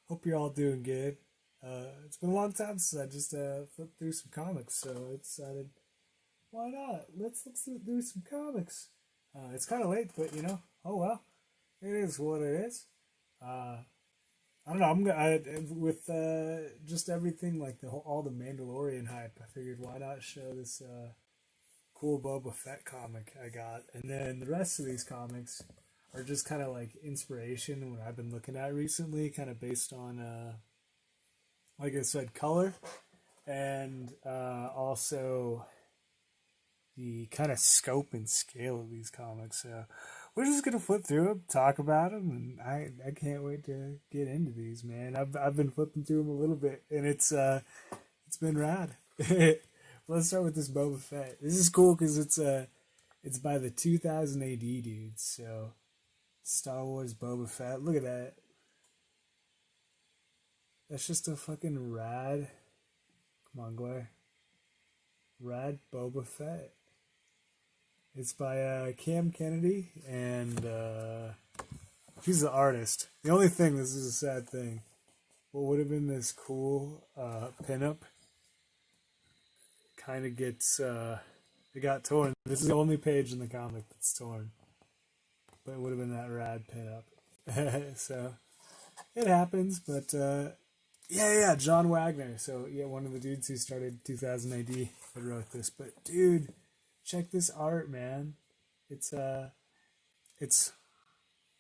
Hope you're all doing good. It's been a long time since I just flipped through some comics, so I decided, why not? Let's look through some comics. It's kind of late, but oh well, it is what it is. Uh, I don't know. With just everything like all the Mandalorian hype. I figured why not show this cool Boba Fett comic I got, and then the rest of these comics are just kind of like inspiration what I've been looking at recently, kind of based on like I said, color and also the kind of scope and scale of these comics. So we're just gonna flip through them, talk about them, and I can't wait to get into these, man. I've been flipping through them a little bit, and it's been rad. Let's start with this Boba Fett. This is cool because it's by the 2000 AD dudes. So Star Wars Boba Fett. Look at that. That's just a fucking rad. Come on, Glare. Rad Boba Fett. It's by Cam Kennedy, and he's the artist. The only thing, this is a sad thing, what would have been this cool pinup kind of gets, it got torn. This is the only page in the comic that's torn. But it would have been that rad pinup. So, it happens, but yeah, John Wagner. So, yeah, one of the dudes who started 2000 AD that wrote this. But, dude, check this art, man. It's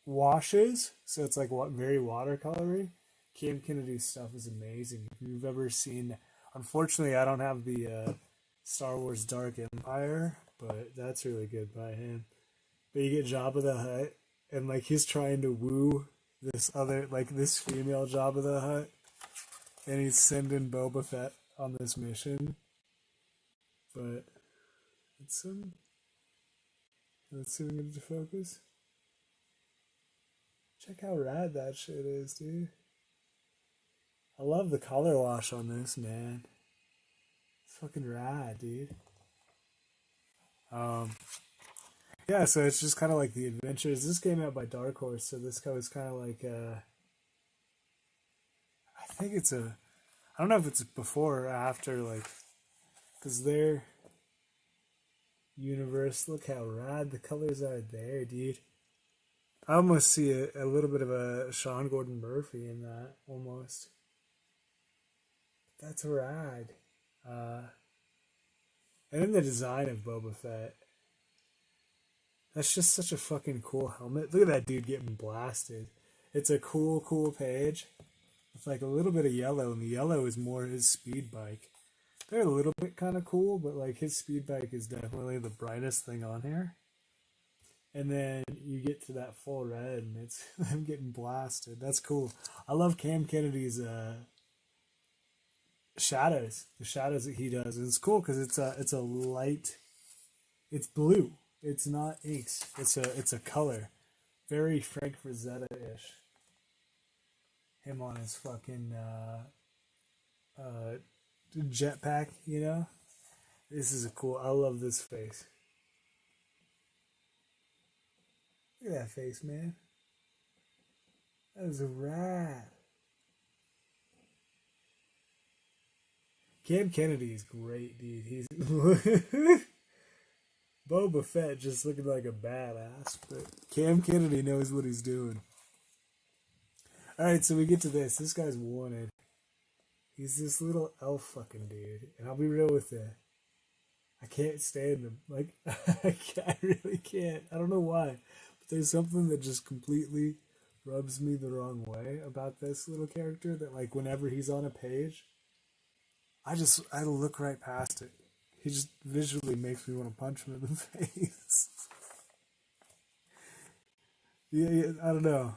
washes, so it's like very watercolory. Cam Kennedy's stuff is amazing. If you've ever seen, unfortunately, I don't have the Star Wars Dark Empire, but that's really good by him. But you get Jabba the Hutt, and like he's trying to woo this female Jabba the Hutt, and he's sending Boba Fett on this mission. But let's see if we can get it to focus. Check how rad that shit is, dude. I love the color wash on this, man. It's fucking rad, dude. Yeah, so it's just kind of like the adventures. This came out by Dark Horse, so this was kind of like I think I don't know if it's before or after, like, because their universe, look how rad the colors are there, dude. I almost see a little bit of a Sean Gordon Murphy in that, almost. That's rad. And then the design of Boba Fett. That's just such a fucking cool helmet. Look at that dude getting blasted. It's a cool page. With like a little bit of yellow, and the yellow is more his speed bike. They're a little bit kind of cool, but like his speed bike is definitely the brightest thing on here. And then you get to that full red, and it's them getting blasted. That's cool. I love Cam Kennedy's shadows, the shadows that he does. And it's cool because it's a light. It's blue. It's not inks. It's a color, very Frank Frazetta ish. Him on his fucking jetpack, you know. This is a cool. I love this face. Look at that face, man. That is a rat. Cam Kennedy is great, dude. He's Boba Fett just looking like a badass, but Cam Kennedy knows what he's doing. Alright, so we get to this. This guy's wanted. He's this little elf fucking dude. And I'll be real with you. I can't stand him. Like, I really can't. I don't know why. But there's something that just completely rubs me the wrong way about this little character that, like, whenever he's on a page, I look right past it. He just visually makes me want to punch him in the face. Yeah, I don't know.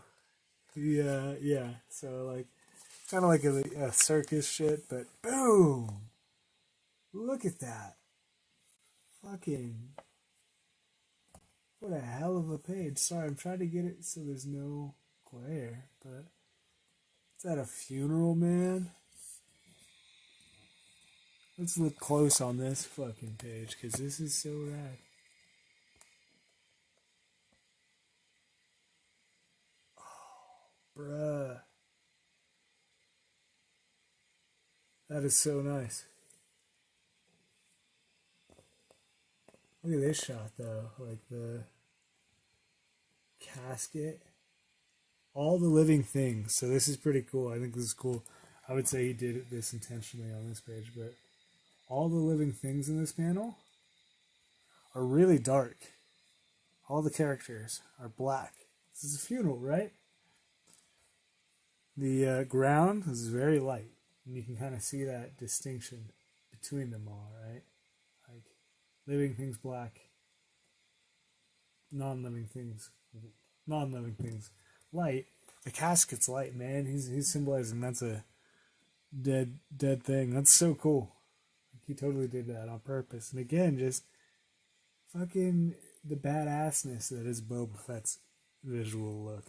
Yeah. So like, kind of like a circus shit, but boom! Look at that! Fucking, what a hell of a page. Sorry, I'm trying to get it so there's no glare, but is that a funeral, man? Let's look close on this fucking page, because this is so rad. Oh, bruh. That is so nice. Look at this shot though, like the casket, all the living things. So this is pretty cool. I think this is cool. I would say he did this intentionally on this page, but all the living things in this panel are really dark. All the characters are black. This is a funeral, right? The ground is very light, and you can kind of see that distinction between them all, right? Like living things black, non-living things light. The casket's light, man. He's symbolizing that's a dead thing. That's so cool. Like, he totally did that on purpose. And again, just fucking the badassness that is Boba Fett's visual look.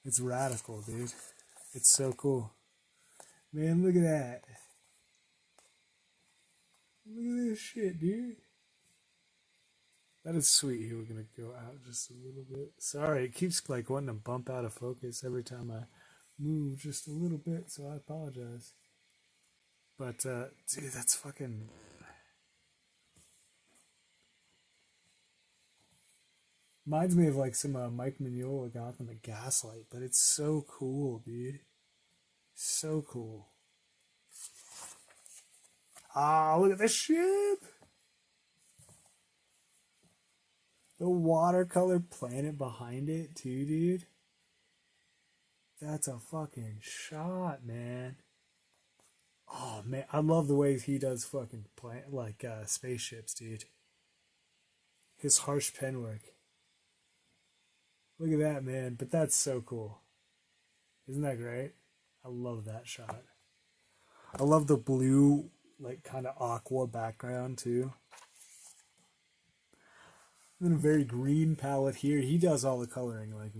It's radical, dude. It's so cool. Man, look at that. Look at this shit, dude. That is sweet. Here, we're going to go out just a little bit. Sorry, it keeps like wanting to bump out of focus every time I move just a little bit, so I apologize. But, dude, that's fucking... Reminds me of like some Mike Mignola Gotham at Gaslight, but it's so cool, dude. So cool. Ah, look at this ship! The watercolor planet behind it, too, dude. That's a fucking shot, man. Oh, man. I love the way he does fucking spaceships, dude. His harsh pen work. Look at that, man. But that's so cool. Isn't that great? I love that shot. I love the blue, like, kind of aqua background, too. And a very green palette here. He does all the coloring, like,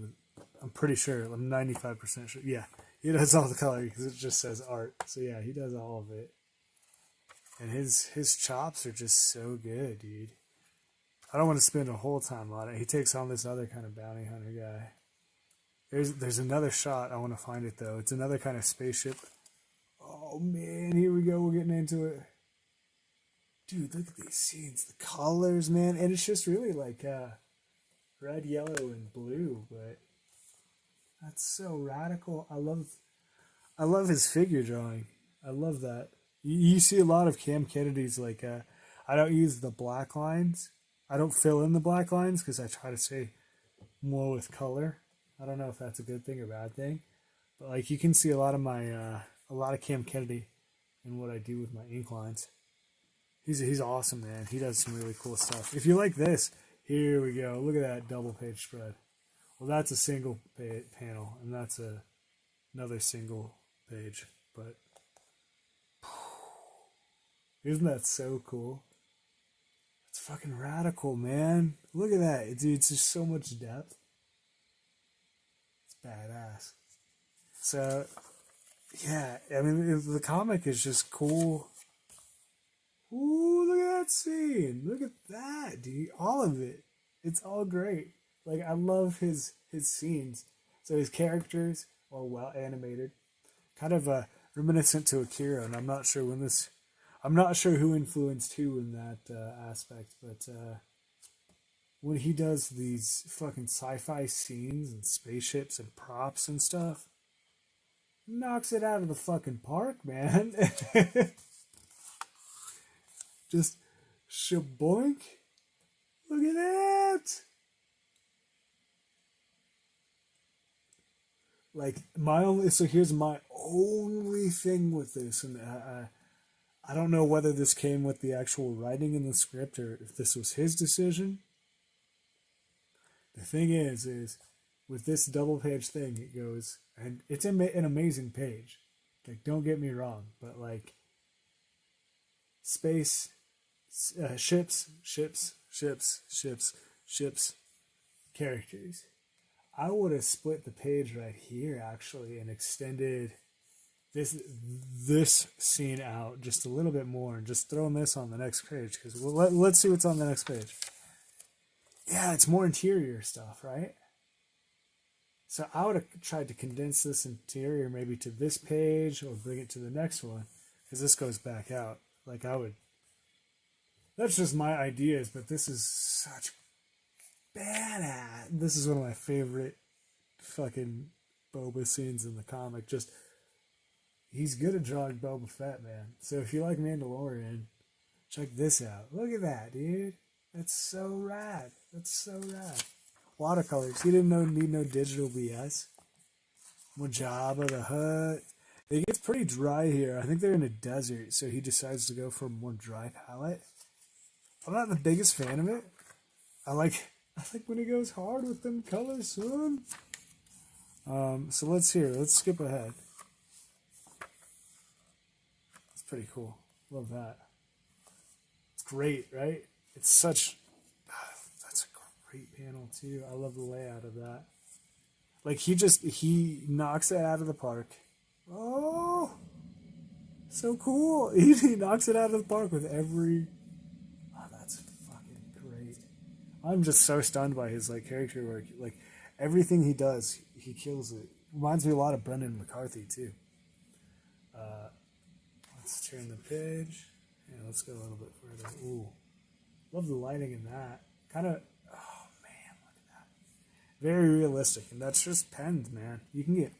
I'm pretty sure. I'm 95% sure. Yeah, he does all the coloring because it just says art. So, yeah, he does all of it. And his chops are just so good, dude. I don't want to spend a whole time on it. He takes on this other kind of bounty hunter guy. There's another shot. I want to find it, though. It's another kind of spaceship. Oh, man. Here we go. We're getting into it. Dude, look at these scenes. The colors, man. And it's just really like red, yellow, and blue. But that's so radical. I love his figure drawing. I love that. You see a lot of Cam Kennedy's, like, I don't use the black lines. I don't fill in the black lines because I try to stay more with color. I don't know if that's a good thing or bad thing. But, like, you can see a lot of Cam Kennedy in what I do with my ink lines. He's awesome, man. He does some really cool stuff. If you like this, here we go. Look at that double page spread. Well, that's a single panel, and that's another single page. But isn't that so cool? It's fucking radical, man. Look at that. Dude, it's just so much depth. It's badass. So, yeah, I mean, the comic is just cool. Ooh, look at that scene. Look at that, dude. All of it. It's all great. Like, I love his scenes. So his characters are well animated. Kind of reminiscent to Akira, and I'm not sure who influenced who in that aspect, but when he does these fucking sci-fi scenes and spaceships and props and stuff, knocks it out of the fucking park, man. Just shaboink. Look at that. Like, here's my only thing with this, and I don't know whether this came with the actual writing in the script or if this was his decision. The thing is with this double page thing, it goes, and it's an amazing page. Like, don't get me wrong, but like, space, ships, characters. I would have split the page right here actually and extended this scene out just a little bit more and just thrown this on the next page because let's see what's on the next page. Yeah, it's more interior stuff, right? So I would have tried to condense this interior maybe to this page or bring it to the next one. because this goes back out. Like I would. That's just my ideas, but this is such badass. This is one of my favorite fucking Boba scenes in the comic. Just he's good at drawing Boba Fett, man. So if you like Mandalorian, check this out. Look at that, dude. That's so rad. That's so rad. Watercolors. He didn't need no digital BS. Jabba the Hutt. It gets pretty dry here. I think they're in a desert, so he decides to go for a more dry palette. I'm not the biggest fan of it. I like when he goes hard with them colors, son. So let's skip ahead. It's pretty cool. Love that. It's great, right? It's such. That's a great panel too. I love the layout of that. Like he knocks it out of the park. Oh, so cool! He knocks it out of the park with every. Oh, that's fucking great. I'm just so stunned by his like character work. Like everything he does, he kills it. Reminds me a lot of Brendan McCarthy too. Let's turn the page. Yeah, let's go a little bit further. Ooh, love the lighting in that. Kind of. Oh man, look at that. Very realistic, and that's just pens, man. You can get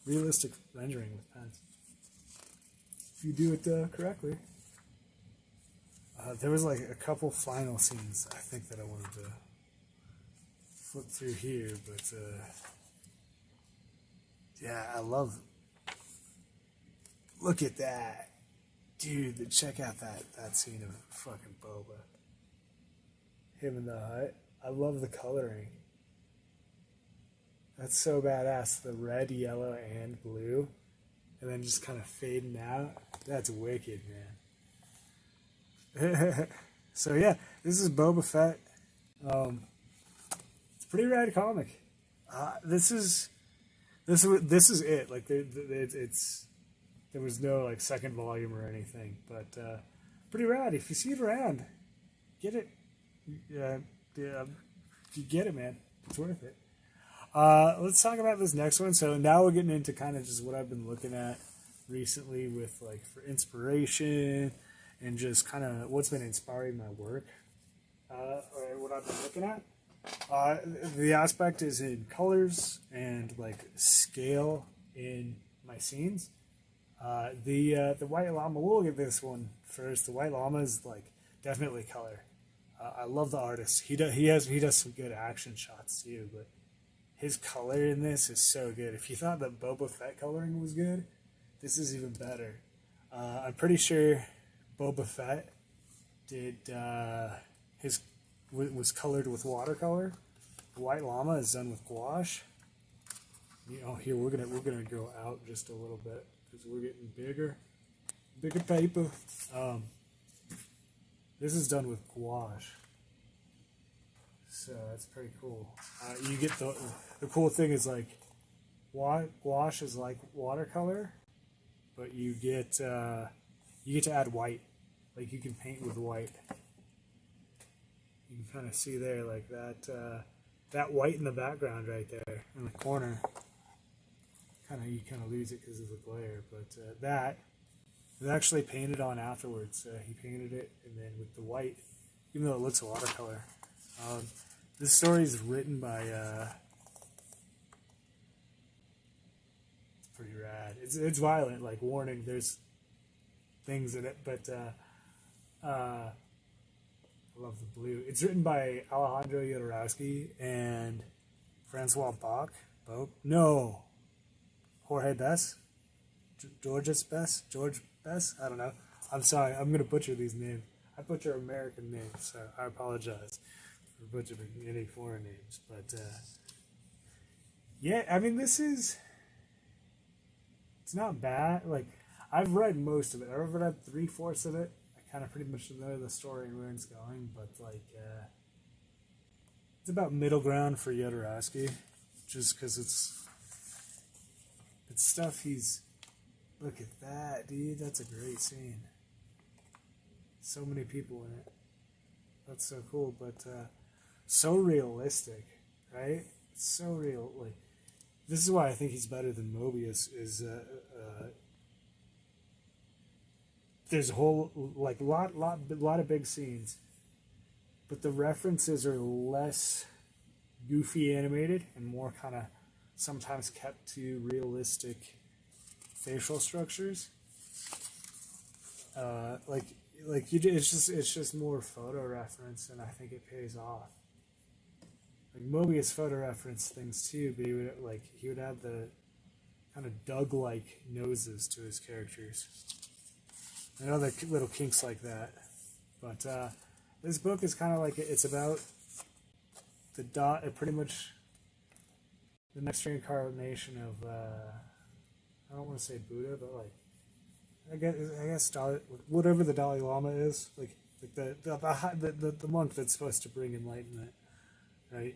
realistic rendering with pens if you do it correctly. There was like a couple final scenes I think that I wanted to flip through here, but yeah, I love. Look at that, dude! Check out that scene of fucking Boba. Him in the hut. I love the coloring. That's so badass. The red, yellow, and blue, and then just kind of fading out. That's wicked, man. So yeah, this is Boba Fett. It's a pretty rad comic. This is it. Like there was no like second volume or anything, but pretty rad. If you see it around, get it. Yeah, you get it, man. It's worth it. Let's talk about this next one. So now we're getting into kind of just what I've been looking at recently with like for inspiration and just kind of what's been inspiring my work or what I've been looking at. The aspect is in colors and like scale in my scenes. The White Llama, we'll get this one first. The White Llama is like definitely color. I love the artist. He does some good action shots too, but his color in this is so good. If you thought that Boba Fett coloring was good, this is even better. I'm pretty sure Boba Fett did was colored with watercolor. The White Llama is done with gouache. You know, here we're gonna go out just a little bit because we're getting bigger paper. This is done with gouache. So that's pretty cool. You get the cool thing is like gouache is like watercolor, but you get to add white. Like you can paint with white. You can kind of see there like that white in the background right there in the corner. You kind of lose it because of the glare, but that was actually painted on afterwards. He painted it and then with the white, even though it looks watercolor. This story is written by, it's pretty rad. It's violent, like warning, there's things in it, but I love the blue. It's written by Alejandro Jodorowsky and Francois Bach. No, Jorge Bess? George Bess? I don't know. I'm sorry, I'm going to butcher these names. I butcher American names, so I apologize for butchering any foreign names. But, yeah, I mean, it's not bad. Like, I've read most of it. I've read 3/4 of it. I kind of pretty much know the story and where it's going, but, like, it's about middle ground for Jodorowsky, just because it's stuff he's... Look at that, dude. That's a great scene. So many people in it. That's so cool, but so realistic, right? So real. Like, this is why I think he's better than Mobius. Is there's a whole like lot of big scenes, but the references are less goofy animated and more kind of sometimes kept to realistic facial structures. Like it's just more photo reference, and I think it pays off. Like Mobius photo reference things too, but he would add the kind of Doug-like noses to his characters. And other little kinks like that. But this book is kind of like it's about pretty much the next reincarnation of I don't want to say Buddha, but like I guess whatever the Dalai Lama is, like the monk that's supposed to bring enlightenment, right?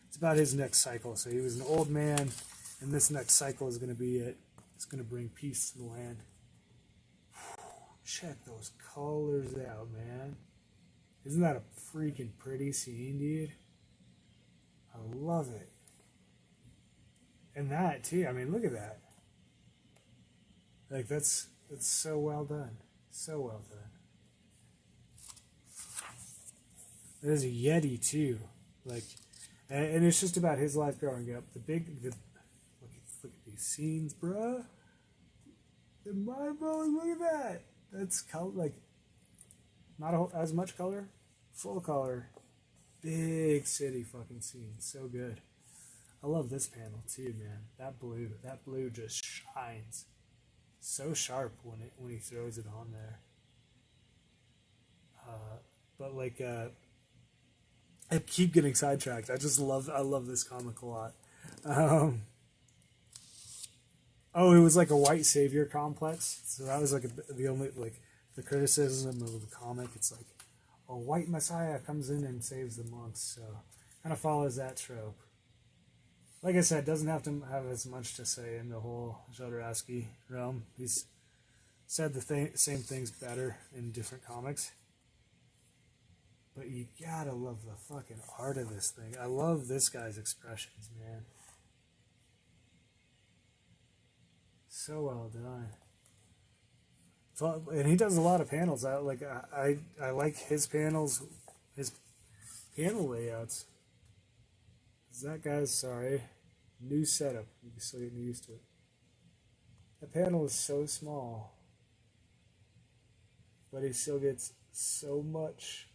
It's about his next cycle. So he was an old man, and this next cycle is going to be it. It's going to bring peace to the land. Check those colors out, man. Isn't that a freaking pretty scene, dude? I love it. And that too. I mean, look at that. Like that's so well done. So well done. There's a Yeti too. Like, and it's just about his life growing up. Look at these scenes, bruh. They're mind blowing. Look at that. That's color, like not as much color, full color, big city fucking scene. So good. I love this panel too, man. That blue just shines. So sharp when he throws it on there. But like I keep getting sidetracked. I love this comic a lot. Oh, it was like a white savior complex. So that was like the only like the criticism of the comic. It's like a white messiah comes in and saves the monks. So kind of follows that trope. Like I said, doesn't have to have as much to say in the whole Jodorowsky realm. He's said the same things better in different comics. But you gotta love the fucking art of this thing. I love this guy's expressions, man. So well done. So, and he does a lot of panels. I like his panels, his panel layouts. That guy's sorry. New setup. You're still getting used to it. The panel is so small, but he still gets so much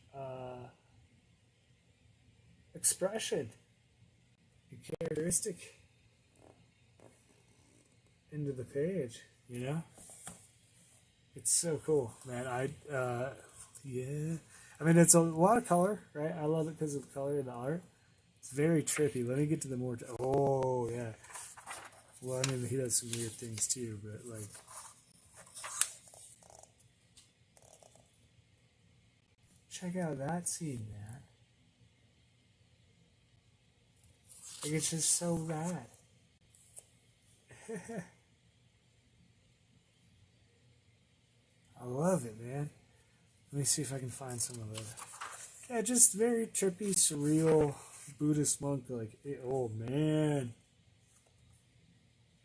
expression and characteristic into the page, you know? It's so cool, man. Yeah. I mean, it's a lot of color, right? I love it because of the color of the art. It's very trippy. Let me get to the more... Oh, yeah. Well, I mean, he does some weird things too, but like... Check out that scene, man. Like, it's just so rad. I love it, man. Let me see if I can find some of it. Yeah, just very trippy, surreal Buddhist monk. Like, oh man,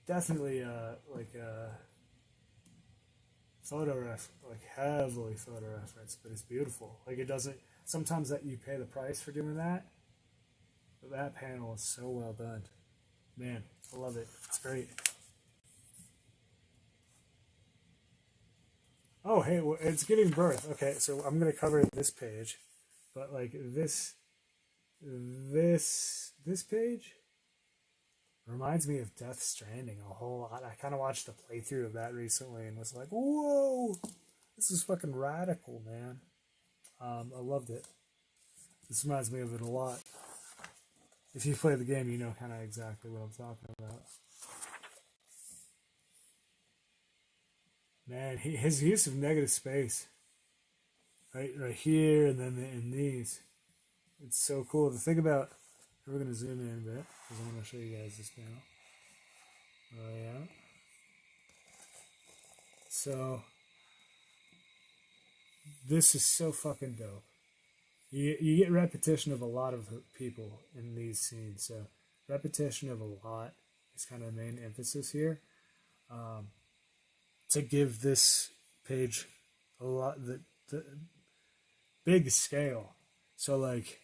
definitely heavily photo reference, but it's beautiful. Like it doesn't. Sometimes that you pay the price for doing that, but that panel is so well done. Man, I love it. It's great. Oh, hey, well, it's giving birth. Okay, so I'm gonna cover this page, but like this page reminds me of Death Stranding a whole lot. I kind of watched a playthrough of that recently and was like, whoa, this is fucking radical, man. I loved it. This reminds me of it a lot. If you play the game, you know kind of exactly what I'm talking about. Man, his use of negative space, right here, and then in these, it's so cool. The thing about, we're gonna zoom in a bit because I want to show you guys this panel. Oh yeah. So this is so fucking dope. You get repetition of a lot of people in these scenes. So repetition of a lot is kind of the main emphasis here. to give this page a lot the big scale. So like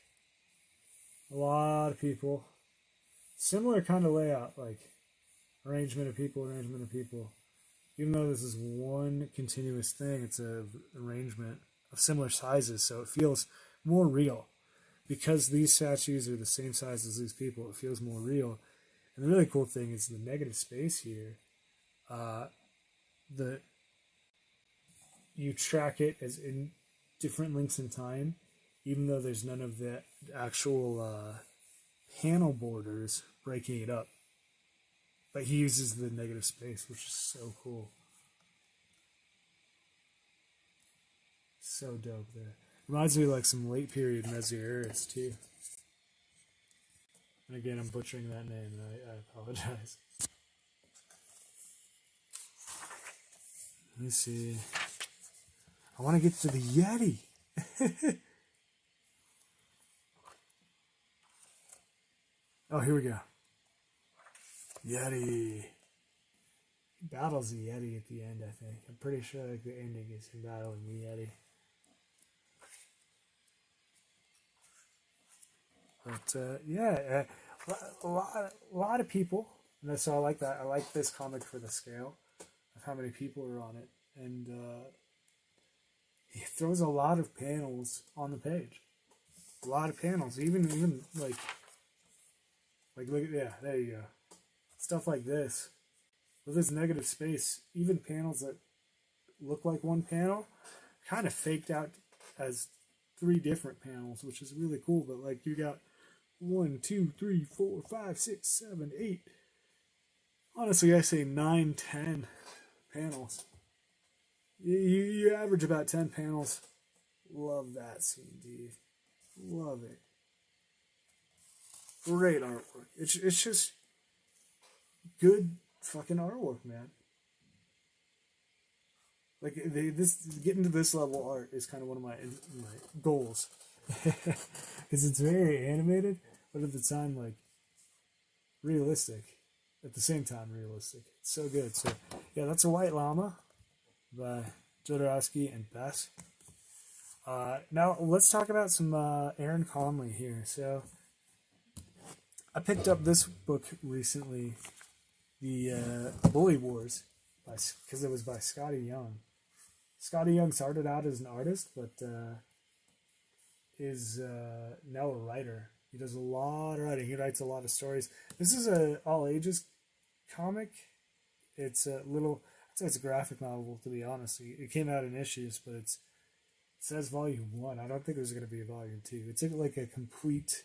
a lot of people, similar kind of layout, like arrangement of people. Even though this is one continuous thing, it's a arrangement of similar sizes, so it feels more real. Because these statues are the same size as these people, it feels more real. And the really cool thing is the negative space here. You track it as in different links in time, even though there's none of the actual panel borders breaking it up. But he uses the negative space, which is so cool. So dope there. Reminds me of like some late period Mesiaris too. And again, I'm butchering that name, and I apologize. Let me see. I want to get to the Yeti. Oh, here we go. Yeti. He battles the Yeti at the end, I think. I'm pretty sure like the ending is him battling the Yeti. But yeah, a lot of people. And so I like that. I like this comic for the scale of how many people are on it. And he throws a lot of panels on the page. A lot of panels. Even like look at, yeah, there you go. Stuff like this. With this negative space, even panels that look like one panel, kind of faked out as 3 different panels, which is really cool. But like you got 1, 2, 3, 4, 5, 6, 7, 8. Honestly, I say 9, 10 panels. You average about 10 panels. Love that scene, dude. Love it. Great artwork. It's just good fucking artwork, man. Like this, getting to this level art is kind of one of my goals, because it's very animated, but at the time like realistic. At the same time, realistic. It's so good. So yeah, that's a White Llama by Jodorowsky and Bess. Now let's talk about some Aaron Conley here. So I picked up this book recently, the Bully Wars, because it was by Scotty Young. Scotty Young started out as an artist, but is now a writer. He does a lot of writing. He writes a lot of stories. This is a all ages comic. It's a little, I'd say it's a graphic novel, to be honest. It came out in issues, but it says volume 1. I don't think there's going to be a volume 2. It's like a complete,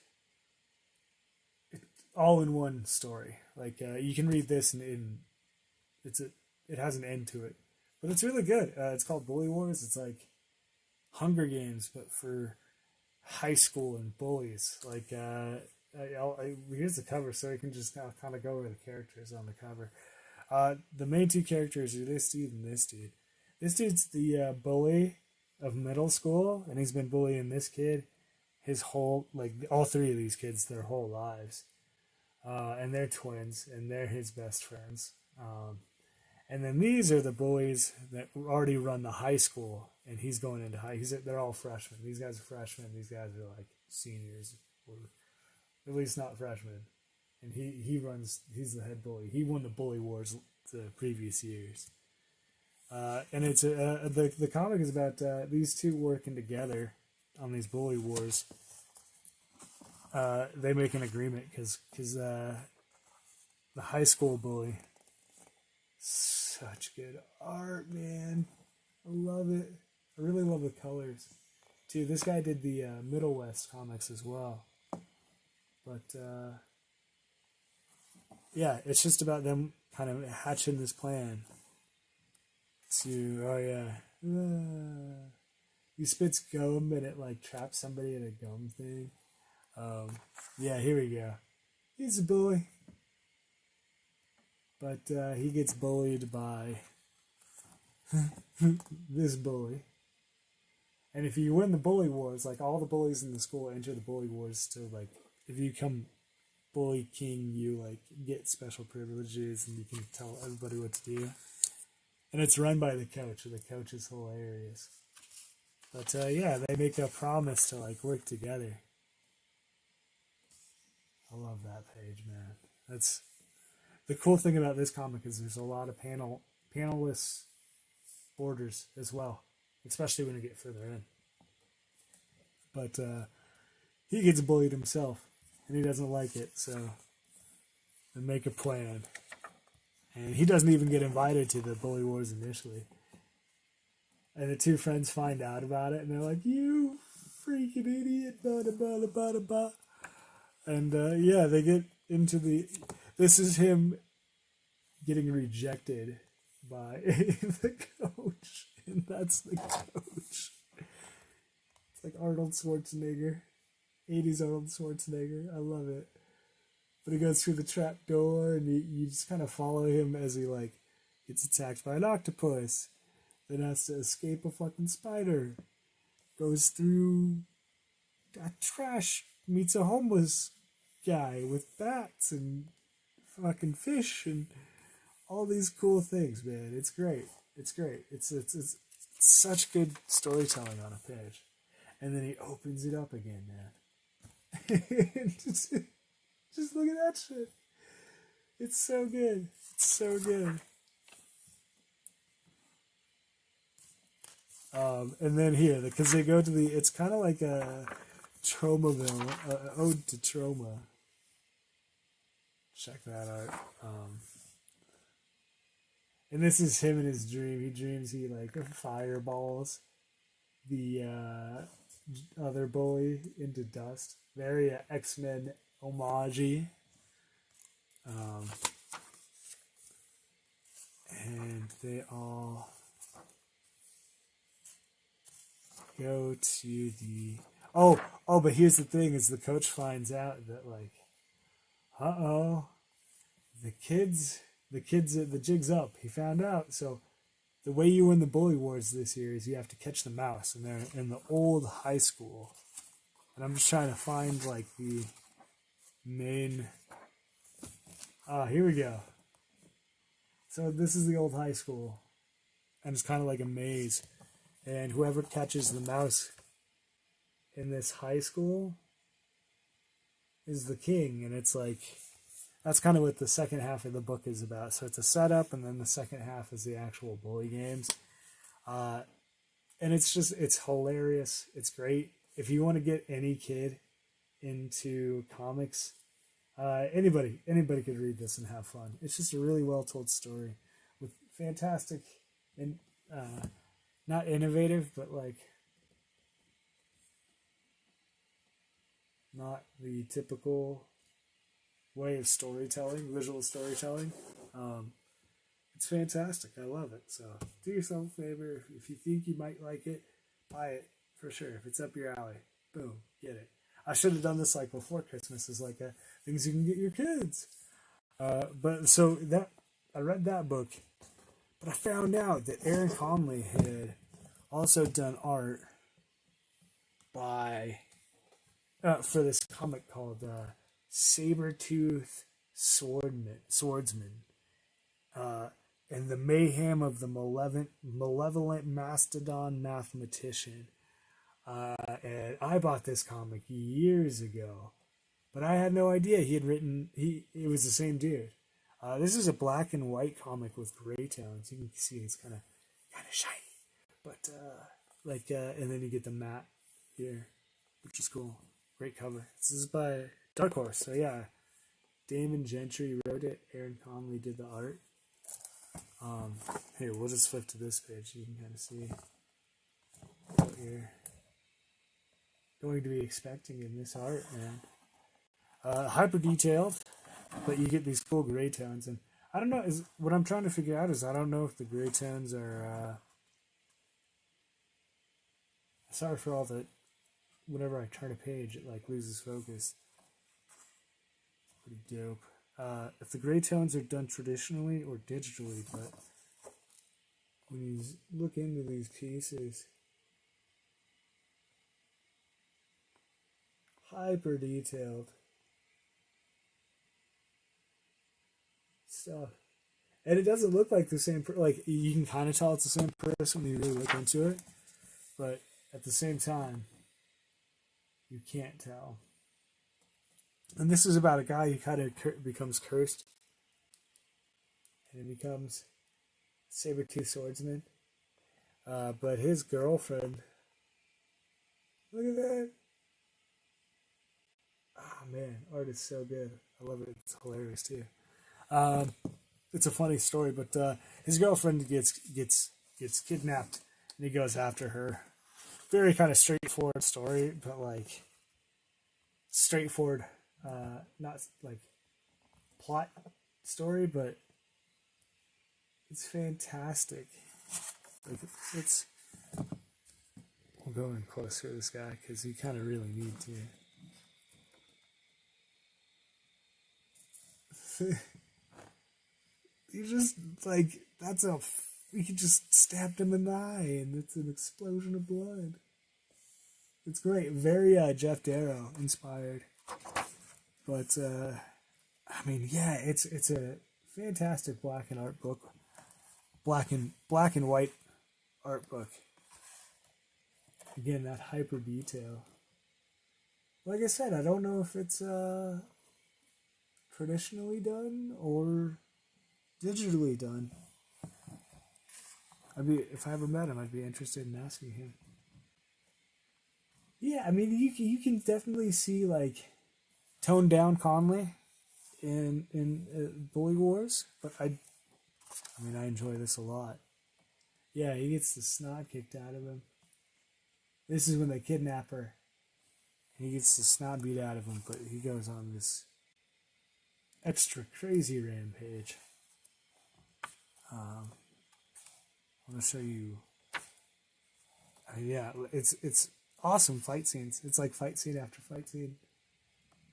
all-in-one story. Like you can read this and it has an end to it, but it's really good. It's called Bully Wars. It's like Hunger Games, but for high school and bullies. Like here's the cover, so you can just kind of go over the characters on the cover. The main 2 characters are this dude and this dude. This dude's the bully of middle school, and he's been bullying this kid his whole, like all 3 of these kids their whole lives. And they're twins, and they're his best friends. And then these are the bullies that already run the high school, and he's going into they're all freshmen. These guys are freshmen. These guys are like seniors, or at least not freshmen. And he's the head bully. He won the Bully Wars the previous years. And it's the comic is about these 2 working together on these Bully Wars. They make an agreement because the high school bully, such good art, man. I love it. I really love the colors too. This guy did the Middle West comics as well, but yeah, it's just about them kind of hatching this plan to he spits gum and it like traps somebody in a gum thing. Yeah, here we go. He's a bully. But he gets bullied by this bully. And if you win the Bully Wars, like all the bullies in the school enter the Bully Wars to like, if you become Bully King, you like get special privileges and you can tell everybody what to do. And it's run by the coach, and the coach is hilarious. But yeah, they make a promise to like work together. I love that page, man. That's the cool thing about this comic is there's a lot of panelless borders as well, especially when you get further in. But he gets bullied himself, and he doesn't like it, so they make a plan. And he doesn't even get invited to the bully wars initially. And the two friends find out about it, and they're like, "You freaking idiot!" Blah, blah, blah, blah, blah. And yeah, they get into the. This is him getting rejected by the coach, and that's the coach. It's like Arnold Schwarzenegger, 80s Arnold Schwarzenegger. I love it. But he goes through the trap door, and you just kind of follow him as he like gets attacked by an octopus. Then has to escape a fucking spider. Goes through a trash, meets a homeless guy with bats and fucking fish and all these cool things, man. It's great. It's great. It's such good storytelling on a page. And then he opens it up again, man. just look at that shit. It's so good. It's so good. And then here, because they go to the, it's kind of like a trauma villain, ode to trauma. Check that out. And this is him in his dream. He dreams he like fireballs the other bully into dust. Very X-Men homage. And they all go to the but here's the thing is the coach finds out that like the jig's up. He found out. So the way you win the bully wars this year is you have to catch the mouse, and they're in the old high school. And I'm just trying to find like the main here we go. So this is the old high school, and it's kind of like a maze. And whoever catches the mouse in this high school is the king. And it's like, that's kind of what the second half of the book is about. So it's a setup, and then the second half is the actual bully games. And it's hilarious. It's great. If you want to get any kid into comics, anybody could read this and have fun. It's just a really well told story with fantastic and not innovative, but like not the typical way of storytelling, visual storytelling. It's fantastic. I love it. So do yourself a favor. If you think you might like it, buy it for sure. If it's up your alley, boom, get it. I should have done this like before Christmas is like things you can get your kids. But so that I read that book, but I found out that Aaron Conley had also done art by for this comic called Sabertooth Swordsman. And the mayhem of the malevolent mastodon mathematician. And I bought this comic years ago, but I had no idea he had written. It was the same dude. This is a black and white comic with gray tones. You can see it's kind of shiny, but and then you get the matte here, which is cool. Great cover. This is by Dark Horse. So yeah, Damon Gentry wrote it. Aaron Conley did the art. Here, we'll just flip to this page. You can kind of see what you're going to be expecting in this art, man. Hyper detailed, but you get these cool gray tones. And I don't know, what I'm trying to figure out is I don't know if the gray tones are, sorry for all the, whenever I turn a page, it like loses focus. Pretty dope. If the gray tones are done traditionally or digitally, but when you look into these pieces, hyper detailed stuff. And it doesn't look like the same. Like you can kind of tell it's the same person when you really look into it, but at the same time, you can't tell. And this is about a guy who kind of becomes cursed, and he becomes saber-tooth swordsman. But his girlfriend, look at that. Oh man, art is so good. I love it. It's hilarious too. It's a funny story, but his girlfriend gets kidnapped, and he goes after her. Very kind of straightforward story, but like straightforward, not like plot story, but it's fantastic. Like it's. We'll go in closer to this guy because you kind of really need to. You just like we could just stabbed him in the eye and it's an explosion of blood. It's great, very Jeff Darrow inspired. But I mean, yeah, it's a fantastic black and black and white art book. Again, that hyper detail. Like I said, I don't know if it's traditionally done or digitally done. If I ever met him, I'd be interested in asking him. Yeah, I mean, you can definitely see like toned down Conley in Bully Wars, but I enjoy this a lot. Yeah, he gets the snot kicked out of him. This is when they kidnap her. He gets the snot beat out of him, but he goes on this extra crazy rampage. I want to show you. Yeah, it's awesome fight scenes. It's like fight scene after fight scene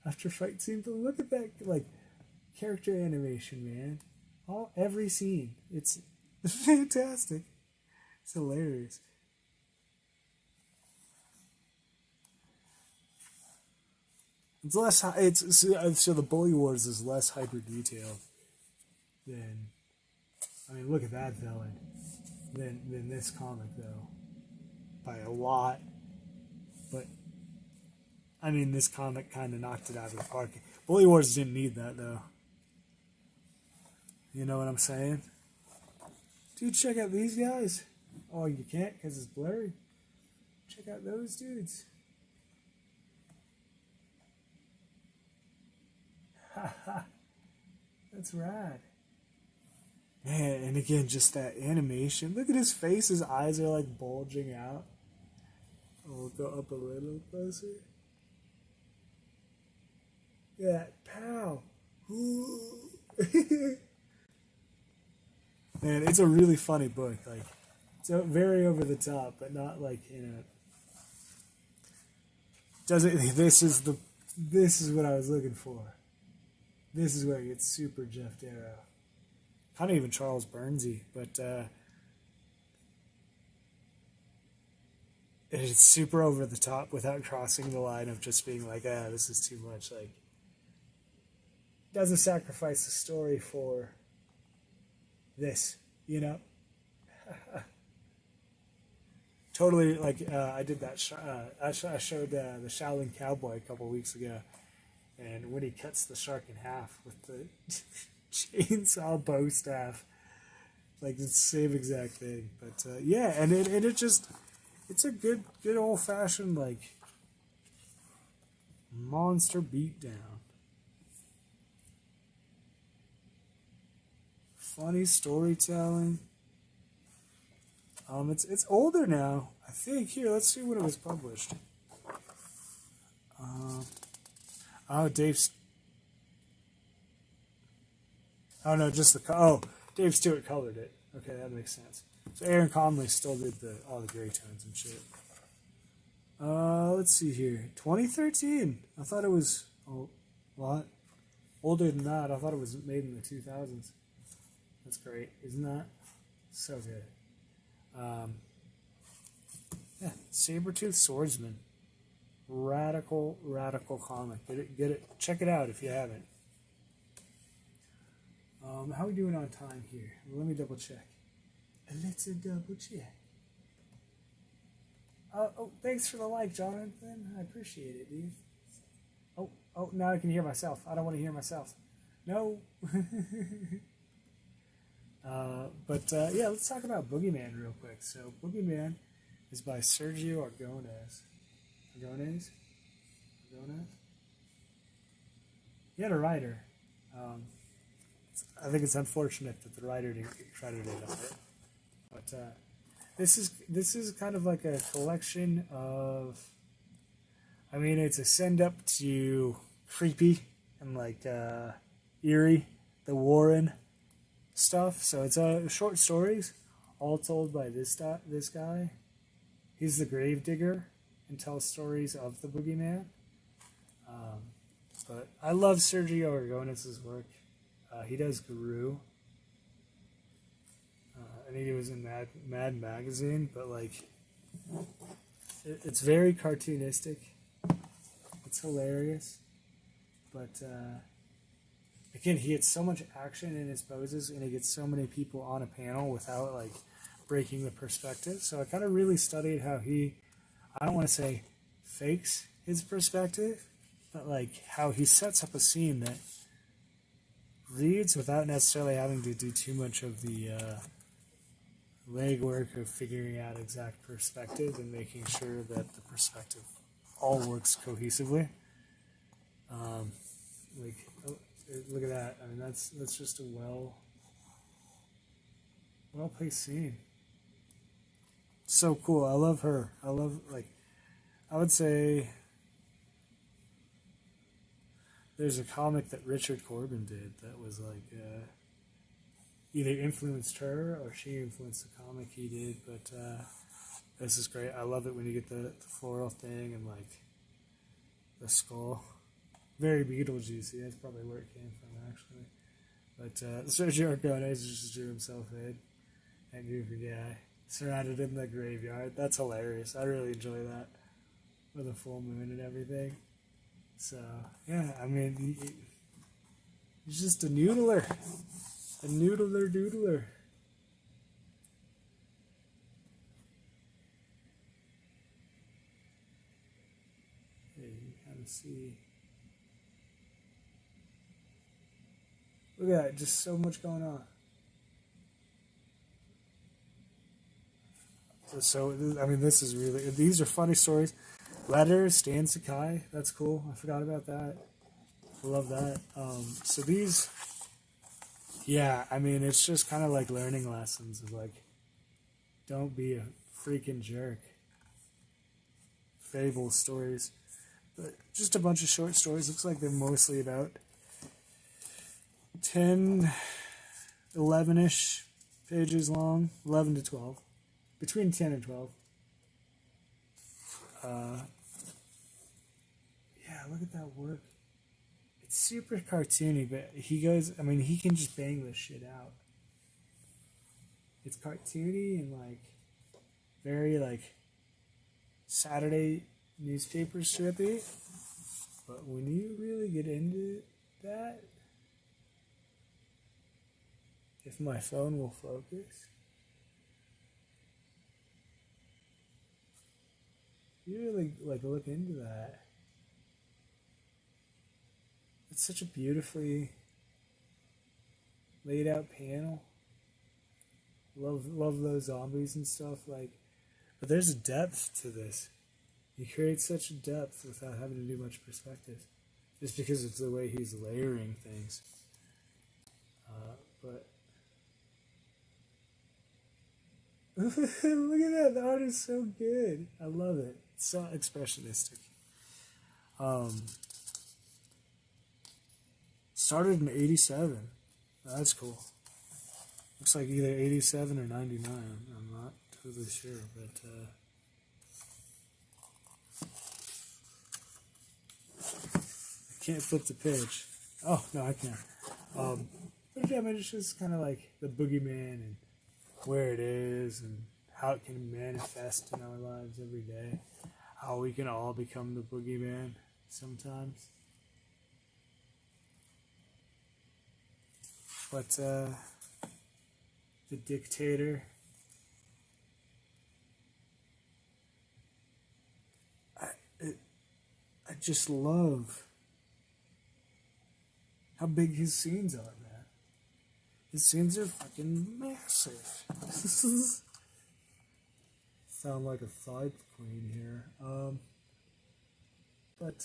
after fight scene. But look at that, like character animation, man. Every scene, it's fantastic. It's hilarious. It's less. So the Bully Wars is less hyper detailed than. I mean, look at that villain. Than this comic though, by a lot. But I mean, this comic kind of knocked it out of the park. Bully Wars didn't need that though. You know what I'm saying? Dude, check out these guys. Oh, you can't because it's blurry. Check out those dudes. Haha. That's rad. Man, and again, just that animation. Look at his face. His eyes are like bulging out. We'll go up a little closer. Yeah, pow. Man, it's a really funny book. Like, it's very over the top, but not like This is what I was looking for. This is where it gets super Jeff Darrow. Kind of even Charles Burnsy, but it's super over the top without crossing the line of just being like, this is too much. Like, doesn't sacrifice the story for this, you know? Totally, like, I did that, I showed the Shaolin Cowboy a couple weeks ago, and when he cuts the shark in half with the chainsaw bow staff, like it's the same exact thing. But yeah, and it just, it's a good old fashioned like monster beatdown. Funny storytelling. It's older now, I think. Here, let's see when it was published. Dave's. Oh no, just Dave Stewart colored it. Okay, that makes sense. So Aaron Conley still did all the gray tones and shit. Let's see here. 2013. I thought it was what? Older than that. I thought it was made in the 2000s. That's great, isn't that? So good. Yeah, Saber-Tooth Swordsman. Radical comic. Get it. Check it out if you haven't. How are we doing on time here? Let me double check. Let's double check. Oh, thanks for the like, Jonathan. I appreciate it, dude. Oh, now I can hear myself. I don't want to hear myself. No. Yeah, let's talk about Boogeyman real quick. So, Boogeyman is by Sergio Aragonés. Aragonés? He had a writer. I think it's unfortunate that the writer didn't get credited on it. But this is kind of like a collection of. I mean, it's a send up to creepy and like eerie, the Warren stuff. So it's short stories, all told by this guy. He's the grave digger and tells stories of the Boogeyman. But I love Sergio Aragonés' work. He does Guru. I think he was in Mad Magazine, but like, it's very cartoonistic. It's hilarious, but again, he gets so much action in his poses, and he gets so many people on a panel without like breaking the perspective. So I kind of really studied how I don't want to say fakes his perspective, but like how he sets up a scene that reads without necessarily having to do too much of the legwork of figuring out exact perspective and making sure that the perspective all works cohesively. Look at that. I mean, that's just a well-placed scene. So cool. I love her. I would say there's a comic that Richard Corbin did that was like either influenced her or she influenced the comic he did. But this is great. I love it when you get the floral thing and like the skull. Very Beetlejuicy. That's probably where it came from, actually. But Sergio Aragonés just drew himself in. That goofy guy. Surrounded in the graveyard. That's hilarious. I really enjoy that. With a full moon and everything. So, yeah, I mean, he's just a noodler. A noodler doodler. Hey, you can kind of see. Look at that, just so much going on. So I mean, this is really, these are funny stories. Letters, Stan Sakai, that's cool. I forgot about that. I love that. So these, yeah, I mean, it's just kind of like learning lessons of like, don't be a freaking jerk. Fable stories. But just a bunch of short stories. Looks like they're mostly about 10, 11-ish pages long. 11 to 12. Between 10 and 12. Yeah, look at that work. It's super cartoony, but he can just bang this shit out. It's cartoony and like very like Saturday newspaper strippy. But when you really get into that, if my phone will focus, you really like look into that. It's such a beautifully laid out panel. Love those zombies and stuff, like, but there's a depth to this. He creates such a depth without having to do much perspective, just because it's the way he's layering things. But look at that, the art is so good. I love it. It's so expressionistic. Started in 87. That's cool. Looks like either 87 or 99. I'm not totally sure, but I can't flip the page. Oh, no, I can. But yeah, I mean, it's just kind of like the Boogeyman and where it is and how it can manifest in our lives every day. How we can all become the Boogeyman sometimes. But the dictator. I just love how big his scenes are, man. His scenes are fucking massive. Sound like a side queen here. But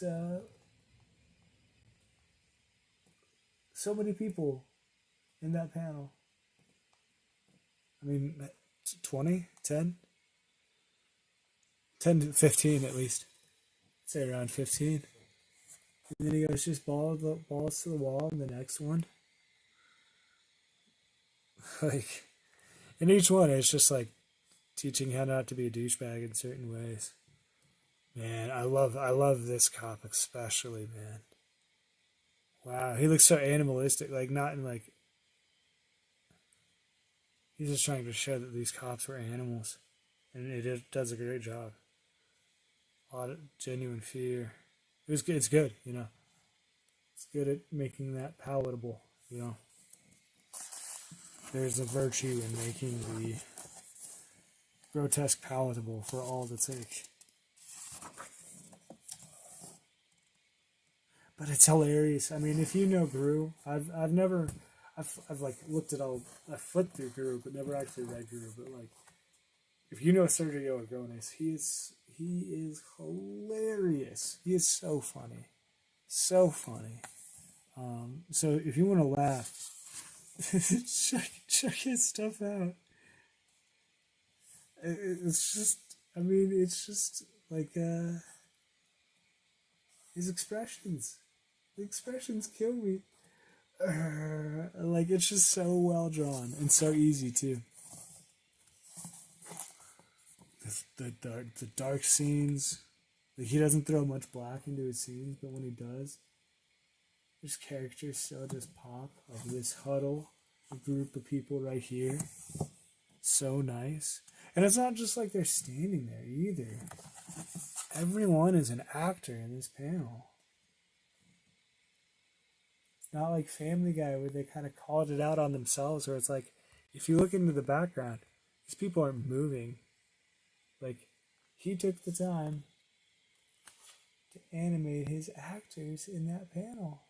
so many people in that panel. I mean, 20, 10? 10 to 15 at least. I'd say around 15. And then he goes just balls to the wall in the next one. Like, in each one, it's just like teaching how not to be a douchebag in certain ways. Man, I love this cop especially, man. Wow, he looks so animalistic, like not in like. He's just trying to show that these cops were animals, and it does a great job. A lot of genuine fear. It's good, you know. It's good at making that palatable, you know. There's a virtue in making the grotesque palatable for all to take. But it's hilarious. I mean, if you know Gru, I've like looked at all, I flipped through Gru, but never actually read Gru. But like, if you know Sergio Agronis, he is hilarious. He is so funny, so funny. So if you want to laugh, check his stuff out. It's just, I mean, it's just like his expressions. The expressions kill me. Like, it's just so well drawn and so easy too. The dark scenes. Like, he doesn't throw much black into his scenes, but when he does, his characters still just pop. Of this huddle, a group of people right here. So nice. And it's not just like they're standing there either. Everyone is an actor in this panel. It's not like Family Guy where they kind of called it out on themselves, where it's like, if you look into the background, these people aren't moving. Like, he took the time to animate his actors in that panel.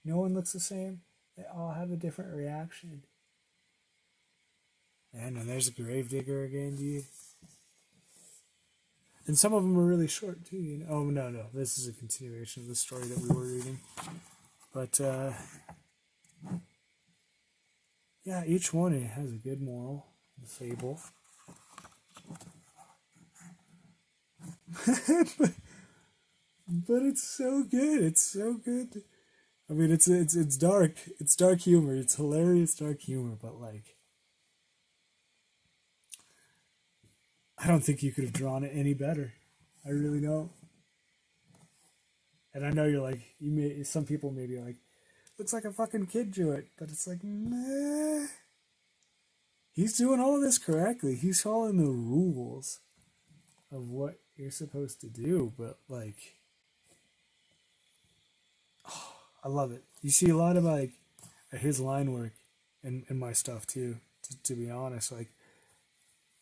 No one looks the same. They all have a different reaction. And there's a Gravedigger again, dude. And some of them are really short, too. You know? Oh, no. This is a continuation of the story that we were reading. But, yeah, each one has a good moral, a fable. But it's so good. It's so good. I mean, it's dark. It's dark humor. It's hilarious dark humor, but, like, I don't think you could have drawn it any better. I really don't. And I know you're like, some people may be like, looks like a fucking kid drew it, but it's like, nah. He's doing all this correctly. He's following the rules of what you're supposed to do, but like, oh, I love it. You see a lot of like his line work in my stuff too, to be honest. Like,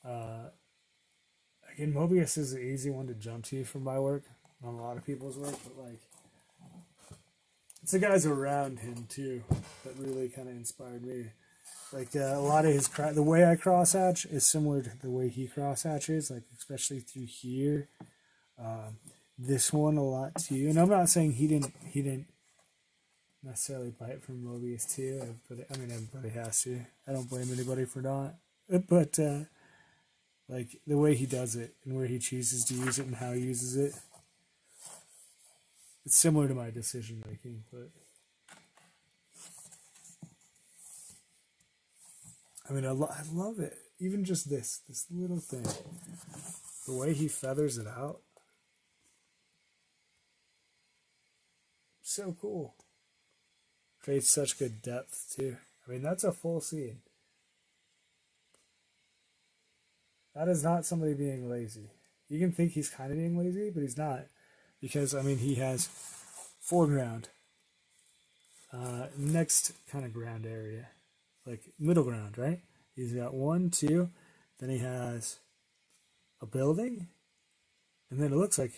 again, Mobius is an easy one to jump to from my work, on a lot of people's work, but like, it's the guys around him too that really kind of inspired me. Like, a lot of his the way I cross hatch is similar to the way he cross hatches, like especially through here. This one a lot too, and I'm not saying he didn't necessarily bite from Mobius too. I mean, everybody has to. I don't blame anybody for not, but like the way he does it and where he chooses to use it and how he uses it, it's similar to my decision making, but I mean, I love it. Even just this little thing, the way he feathers it out, so cool. Creates such good depth too. I mean, that's a full scene. That is not somebody being lazy. You can think he's kind of being lazy, but he's not. Because, I mean, he has foreground, Next kind of ground area, like middle ground, right? He's got 1, 2, then he has a building, and then it looks like,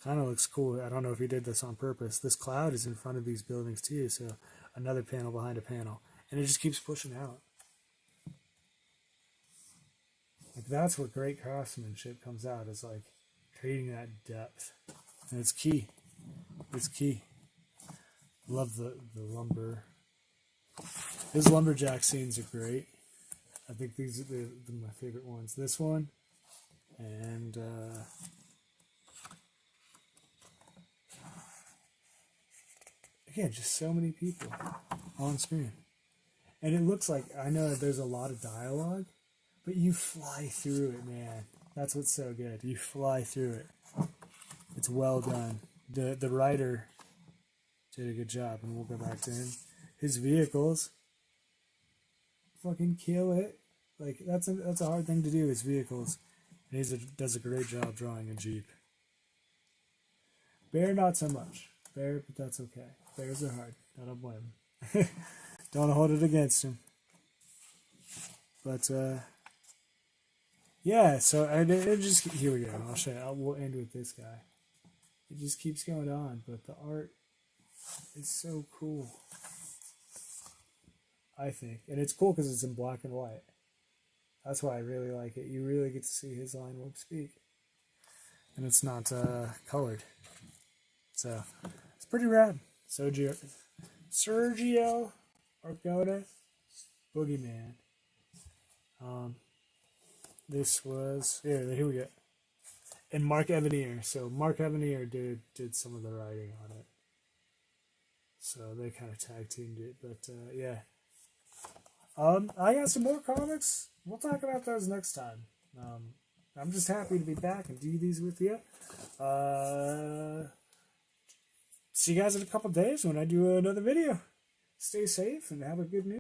kind of looks cool. I don't know if he did this on purpose. This cloud is in front of these buildings too, so another panel behind a panel, and it just keeps pushing out. Like that's where great craftsmanship comes out, is like creating that depth, and it's key. It's key. Love the lumber. His lumberjack scenes are great. I think these are my favorite ones. This one, and again, just so many people on screen. And it looks like, I know that there's a lot of dialogue, but you fly through it, man. That's what's so good. You fly through it. It's well done. The writer did a good job, and we'll go back to him. His vehicles fucking kill it. Like that's a hard thing to do, his vehicles. And he does a great job drawing a Jeep. Bear, not so much. Bear, but that's okay. Bears are hard. I don't blame him. Don't hold it against him. But yeah. So it just, here we go. I'll show you. We'll end with this guy. It just keeps going on, but the art is so cool, I think. And it's cool because it's in black and white. That's why I really like it. You really get to see his line work speak. And it's not colored. So, it's pretty rad. Sergio Coda, Boogeyman. This was, here we go. And Mark Evanier. So Mark Evanier did some of the writing on it. So they kind of tag teamed it. But yeah. I got some more comics. We'll talk about those next time. I'm just happy to be back and do these with you. See you guys in a couple days when I do another video. Stay safe and have a good news.